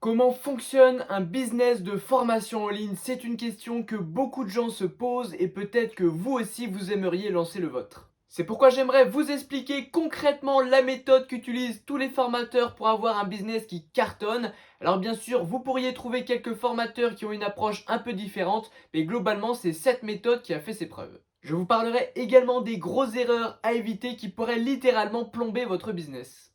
Comment fonctionne un business de formation en ligne? C'est une question que beaucoup de gens se posent et peut-être que vous aussi vous aimeriez lancer le vôtre. C'est pourquoi j'aimerais vous expliquer concrètement la méthode qu'utilisent tous les formateurs pour avoir un business qui cartonne. Alors bien sûr, vous pourriez trouver quelques formateurs qui ont une approche un peu différente, mais globalement c'est cette méthode qui a fait ses preuves. Je vous parlerai également des grosses erreurs à éviter qui pourraient littéralement plomber votre business.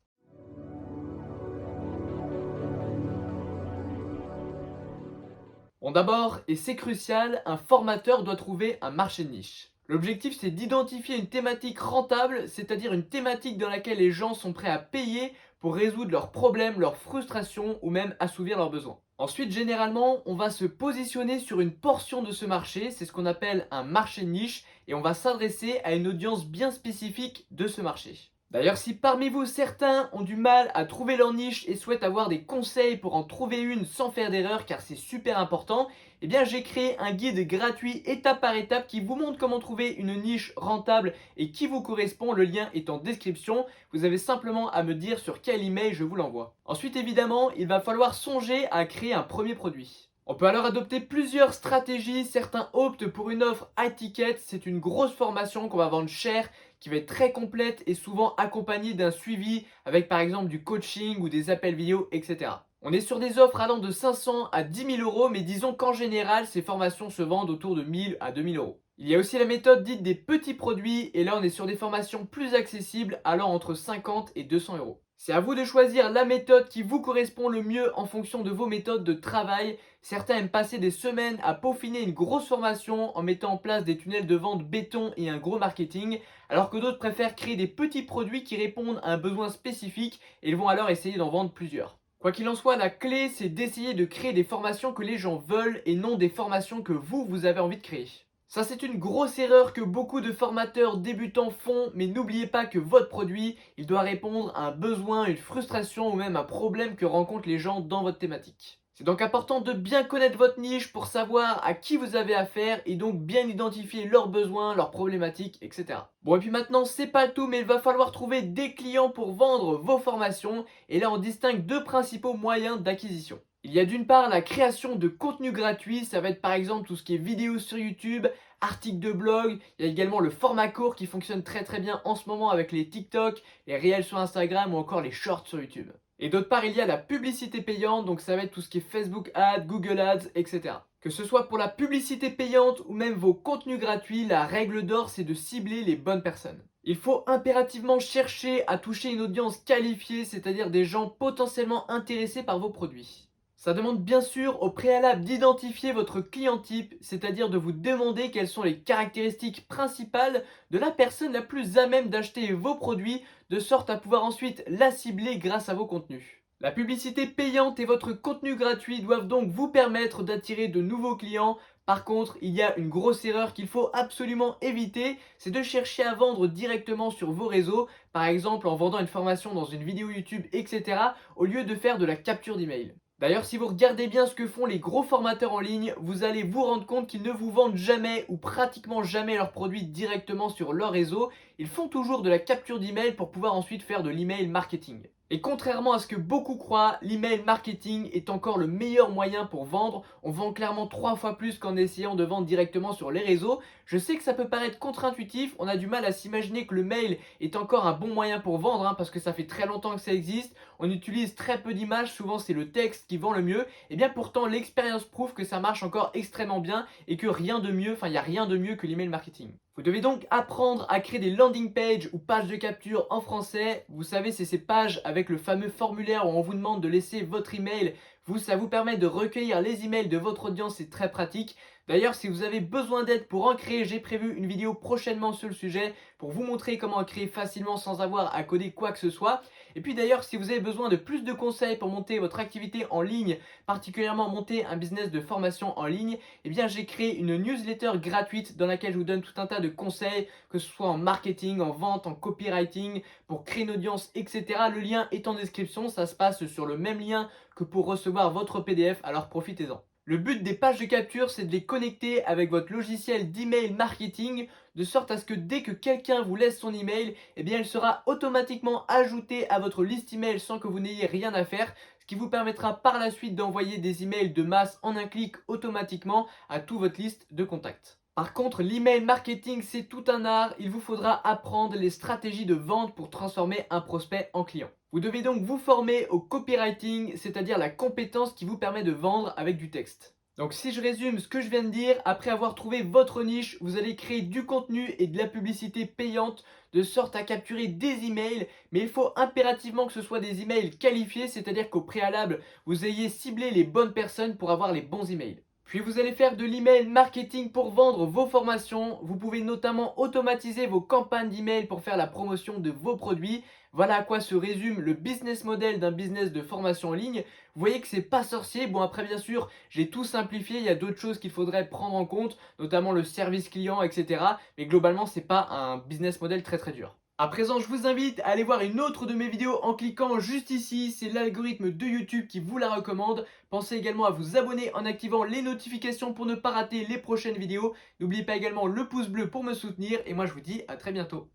Bon d'abord, et c'est crucial, un formateur doit trouver un marché de niche. L'objectif c'est d'identifier une thématique rentable, c'est-à-dire une thématique dans laquelle les gens sont prêts à payer pour résoudre leurs problèmes, leurs frustrations ou même assouvir leurs besoins. Ensuite, généralement, on va se positionner sur une portion de ce marché, c'est ce qu'on appelle un marché de niche, et on va s'adresser à une audience bien spécifique de ce marché. D'ailleurs, si parmi vous certains ont du mal à trouver leur niche et souhaitent avoir des conseils pour en trouver une sans faire d'erreur car c'est super important, eh bien j'ai créé un guide gratuit étape par étape qui vous montre comment trouver une niche rentable et qui vous correspond. Le lien est en description. Vous avez simplement à me dire sur quel email je vous l'envoie. Ensuite, évidemment, il va falloir songer à créer un premier produit. On peut alors adopter plusieurs stratégies. Certains optent pour une offre high ticket. C'est une grosse formation qu'on va vendre cher, qui va être très complète et souvent accompagnée d'un suivi avec par exemple du coaching ou des appels vidéo, etc. On est sur des offres allant de 500 à 10 000 euros, mais disons qu'en général, ces formations se vendent autour de 1000 à 2000 euros. Il y a aussi la méthode dite des petits produits, et là on est sur des formations plus accessibles allant entre 50 et 200 euros. C'est à vous de choisir la méthode qui vous correspond le mieux en fonction de vos méthodes de travail. Certains aiment passer des semaines à peaufiner une grosse formation en mettant en place des tunnels de vente béton et un gros marketing, alors que d'autres préfèrent créer des petits produits qui répondent à un besoin spécifique et ils vont alors essayer d'en vendre plusieurs. Quoi qu'il en soit, la clé c'est d'essayer de créer des formations que les gens veulent et non des formations que vous avez envie de créer. Ça c'est une grosse erreur que beaucoup de formateurs débutants font, mais n'oubliez pas que votre produit, il doit répondre à un besoin, une frustration ou même un problème que rencontrent les gens dans votre thématique. C'est donc important de bien connaître votre niche pour savoir à qui vous avez affaire et donc bien identifier leurs besoins, leurs problématiques, etc. Bon et puis maintenant c'est pas tout, mais il va falloir trouver des clients pour vendre vos formations et là on distingue deux principaux moyens d'acquisition. Il y a d'une part la création de contenu gratuit, ça va être par exemple tout ce qui est vidéo sur YouTube, articles de blog, il y a également le format court qui fonctionne très bien en ce moment avec les TikTok, les réels sur Instagram ou encore les shorts sur YouTube. Et d'autre part, il y a la publicité payante, donc ça va être tout ce qui est Facebook Ads, Google Ads, etc. Que ce soit pour la publicité payante ou même vos contenus gratuits, la règle d'or c'est de cibler les bonnes personnes. Il faut impérativement chercher à toucher une audience qualifiée, c'est-à-dire des gens potentiellement intéressés par vos produits. Ça demande bien sûr au préalable d'identifier votre client type, c'est-à-dire de vous demander quelles sont les caractéristiques principales de la personne la plus à même d'acheter vos produits, de sorte à pouvoir ensuite la cibler grâce à vos contenus. La publicité payante et votre contenu gratuit doivent donc vous permettre d'attirer de nouveaux clients. Par contre, il y a une grosse erreur qu'il faut absolument éviter, c'est de chercher à vendre directement sur vos réseaux, par exemple en vendant une formation dans une vidéo YouTube, etc., au lieu de faire de la capture d'email. D'ailleurs, si vous regardez bien ce que font les gros formateurs en ligne, vous allez vous rendre compte qu'ils ne vous vendent jamais ou pratiquement jamais leurs produits directement sur leur réseau. Ils font toujours de la capture d'email pour pouvoir ensuite faire de l'email marketing. Et contrairement à ce que beaucoup croient, l'email marketing est encore le meilleur moyen pour vendre. On vend clairement 3 fois plus qu'en essayant de vendre directement sur les réseaux. Je sais que ça peut paraître contre-intuitif, on a du mal à s'imaginer que le mail est encore un bon moyen pour vendre, parce que ça fait très longtemps que ça existe. On utilise très peu d'images, souvent c'est le texte qui vend le mieux. Et bien pourtant l'expérience prouve que ça marche encore extrêmement bien et que rien de mieux, il n'y a rien de mieux que l'email marketing. Vous devez donc apprendre à créer des landing pages ou pages de capture en français. Vous savez, c'est ces pages avec le fameux formulaire où on vous demande de laisser votre email. Ça vous permet de recueillir les emails de votre audience, c'est très pratique. D'ailleurs, si vous avez besoin d'aide pour en créer, j'ai prévu une vidéo prochainement sur le sujet pour vous montrer comment en créer facilement sans avoir à coder quoi que ce soit. Et puis d'ailleurs, si vous avez besoin de plus de conseils pour monter votre activité en ligne, particulièrement monter un business de formation en ligne, eh bien j'ai créé une newsletter gratuite dans laquelle je vous donne tout un tas de conseils, que ce soit en marketing, en vente, en copywriting, pour créer une audience, etc. Le lien est en description, ça se passe sur le même lien que pour recevoir votre PDF, alors profitez-en. Le but des pages de capture, c'est de les connecter avec votre logiciel d'email marketing, de sorte à ce que dès que quelqu'un vous laisse son email, eh bien elle sera automatiquement ajoutée à votre liste email sans que vous n'ayez rien à faire, ce qui vous permettra par la suite d'envoyer des emails de masse en un clic automatiquement à toute votre liste de contacts. Par contre, l'email marketing, c'est tout un art. Il vous faudra apprendre les stratégies de vente pour transformer un prospect en client. Vous devez donc vous former au copywriting, c'est-à-dire la compétence qui vous permet de vendre avec du texte. Donc si je résume ce que je viens de dire, après avoir trouvé votre niche, vous allez créer du contenu et de la publicité payante de sorte à capturer des emails, mais il faut impérativement que ce soit des emails qualifiés, c'est-à-dire qu'au préalable, vous ayez ciblé les bonnes personnes pour avoir les bons emails. Puis vous allez faire de l'email marketing pour vendre vos formations. Vous pouvez notamment automatiser vos campagnes d'email pour faire la promotion de vos produits. Voilà à quoi se résume le business model d'un business de formation en ligne. Vous voyez que c'est pas sorcier. Bon après bien sûr, j'ai tout simplifié, il y a d'autres choses qu'il faudrait prendre en compte, notamment le service client, etc. Mais globalement, c'est pas un business model très très dur. À présent, je vous invite à aller voir une autre de mes vidéos en cliquant juste ici. C'est l'algorithme de YouTube qui vous la recommande. Pensez également à vous abonner en activant les notifications pour ne pas rater les prochaines vidéos. N'oubliez pas également le pouce bleu pour me soutenir. Et moi, je vous dis à très bientôt.